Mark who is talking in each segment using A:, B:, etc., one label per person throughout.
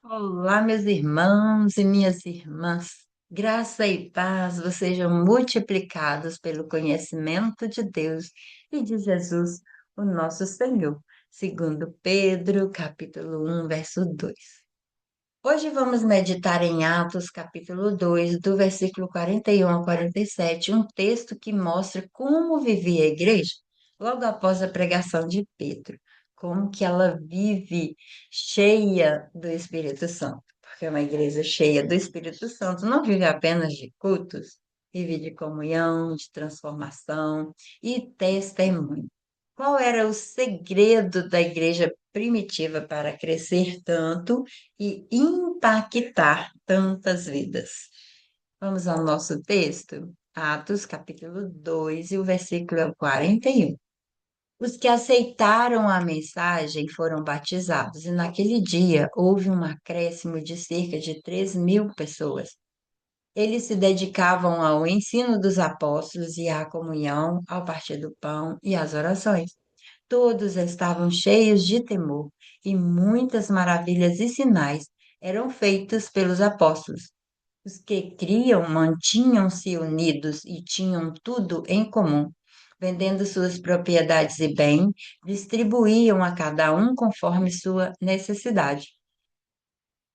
A: Olá, meus irmãos e minhas irmãs. Graça e paz vos sejam multiplicados pelo conhecimento de Deus e de Jesus, o nosso Senhor. Segundo Pedro, capítulo 1, verso 2. Hoje vamos meditar em Atos, capítulo 2, do versículo 41 ao 47, um texto que mostra como vivia a igreja logo após a pregação de Pedro, como que ela vive cheia do Espírito Santo, porque uma igreja cheia do Espírito Santo não vive apenas de cultos, vive de comunhão, de transformação e testemunho. Qual era o segredo da igreja primitiva para crescer tanto e impactar tantas vidas? Vamos ao nosso texto, Atos, capítulo 2, e o versículo é o 41. Os que aceitaram a mensagem foram batizados, e naquele dia houve um acréscimo de cerca de 3.000 pessoas. Eles se dedicavam ao ensino dos apóstolos e à comunhão, ao partir do pão e às orações. Todos estavam cheios de temor, e muitas maravilhas e sinais eram feitos pelos apóstolos. Os que criam mantinham-se unidos e tinham tudo em comum. Vendendo suas propriedades e bem, distribuíam a cada um conforme sua necessidade.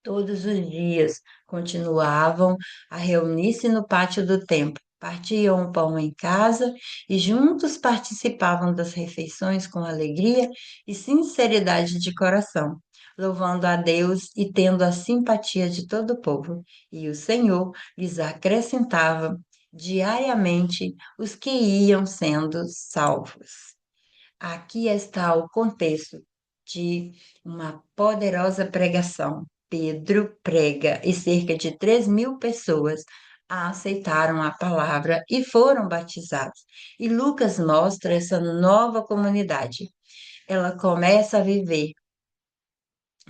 A: Todos os dias continuavam a reunir-se no pátio do templo, partiam o pão em casa e juntos participavam das refeições com alegria e sinceridade de coração, louvando a Deus e tendo a simpatia de todo o povo. E o Senhor lhes acrescentava diariamente os que iam sendo salvos. Aqui está o contexto de uma poderosa pregação. Pedro prega e cerca de 3.000 pessoas aceitaram a palavra e foram batizados. E Lucas mostra essa nova comunidade. Ela começa a viver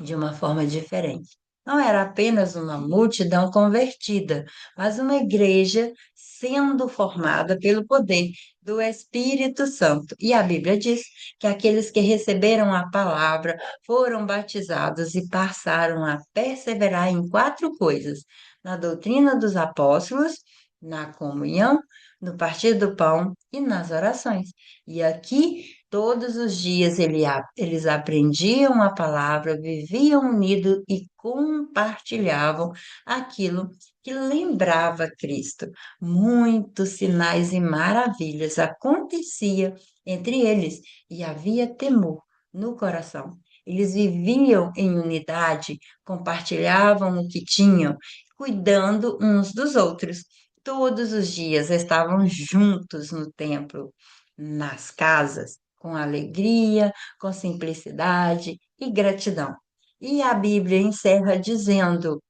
A: de uma forma diferente. Não era apenas uma multidão convertida, mas uma igreja sendo formada pelo poder do Espírito Santo. E a Bíblia diz que aqueles que receberam a palavra foram batizados e passaram a perseverar em quatro coisas: na doutrina dos apóstolos, na comunhão, no partir do pão e nas orações. E aqui todos os dias eles aprendiam a palavra, viviam unidos e compartilhavam aquilo que lembrava Cristo. Muitos sinais e maravilhas aconteciam entre eles e havia temor no coração. Eles viviam em unidade, compartilhavam o que tinham, cuidando uns dos outros. Todos os dias estavam juntos no templo, nas casas, com alegria, com simplicidade e gratidão. E a Bíblia encerra dizendo: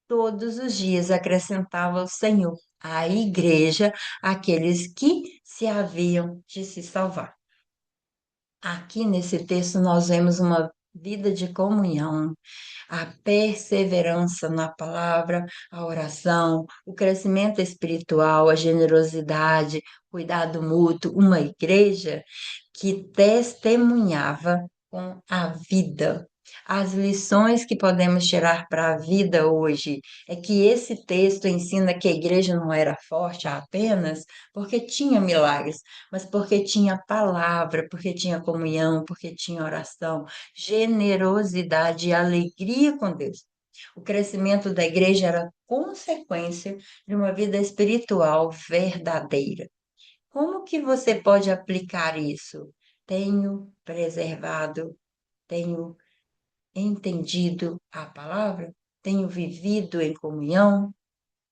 A: todos os dias acrescentava o Senhor à igreja aqueles que se haviam de se salvar. Aqui nesse texto nós vemos uma vida de comunhão, a perseverança na palavra, a oração, o crescimento espiritual, a generosidade, cuidado mútuo, uma igreja que testemunhava com a vida. As lições que podemos tirar para a vida hoje é que esse texto ensina que a igreja não era forte apenas porque tinha milagres, mas porque tinha palavra, porque tinha comunhão, porque tinha oração, generosidade e alegria com Deus. O crescimento da igreja era consequência de uma vida espiritual verdadeira. Como que você pode aplicar isso? Tenho preservado, tenho entendido a palavra, tenho vivido em comunhão,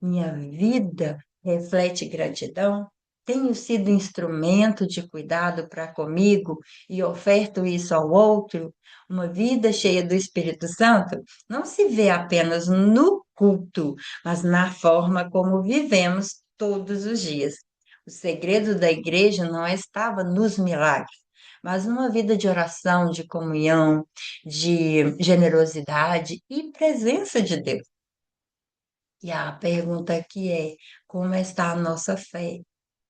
A: minha vida reflete gratidão, tenho sido instrumento de cuidado para comigo e oferto isso ao outro. Uma vida cheia do Espírito Santo não se vê apenas no culto, mas na forma como vivemos todos os dias. O segredo da igreja não estava nos milagres, mas numa vida de oração, de comunhão, de generosidade e presença de Deus. E a pergunta aqui é: como está a nossa fé?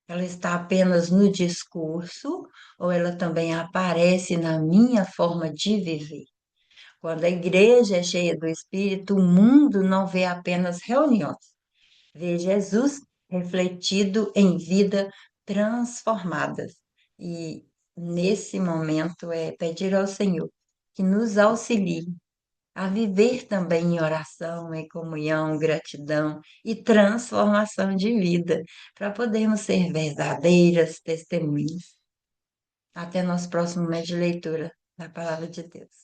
A: Ela está apenas no discurso ou ela também aparece na minha forma de viver? Quando a igreja é cheia do Espírito, o mundo não vê apenas reuniões, vê Jesus refletido em vida transformadas. E nesse momento é pedir ao Senhor que nos auxilie a viver também em oração, em comunhão, gratidão e transformação de vida, para podermos ser verdadeiras testemunhas. Até nosso próximo mês de leitura da Palavra de Deus.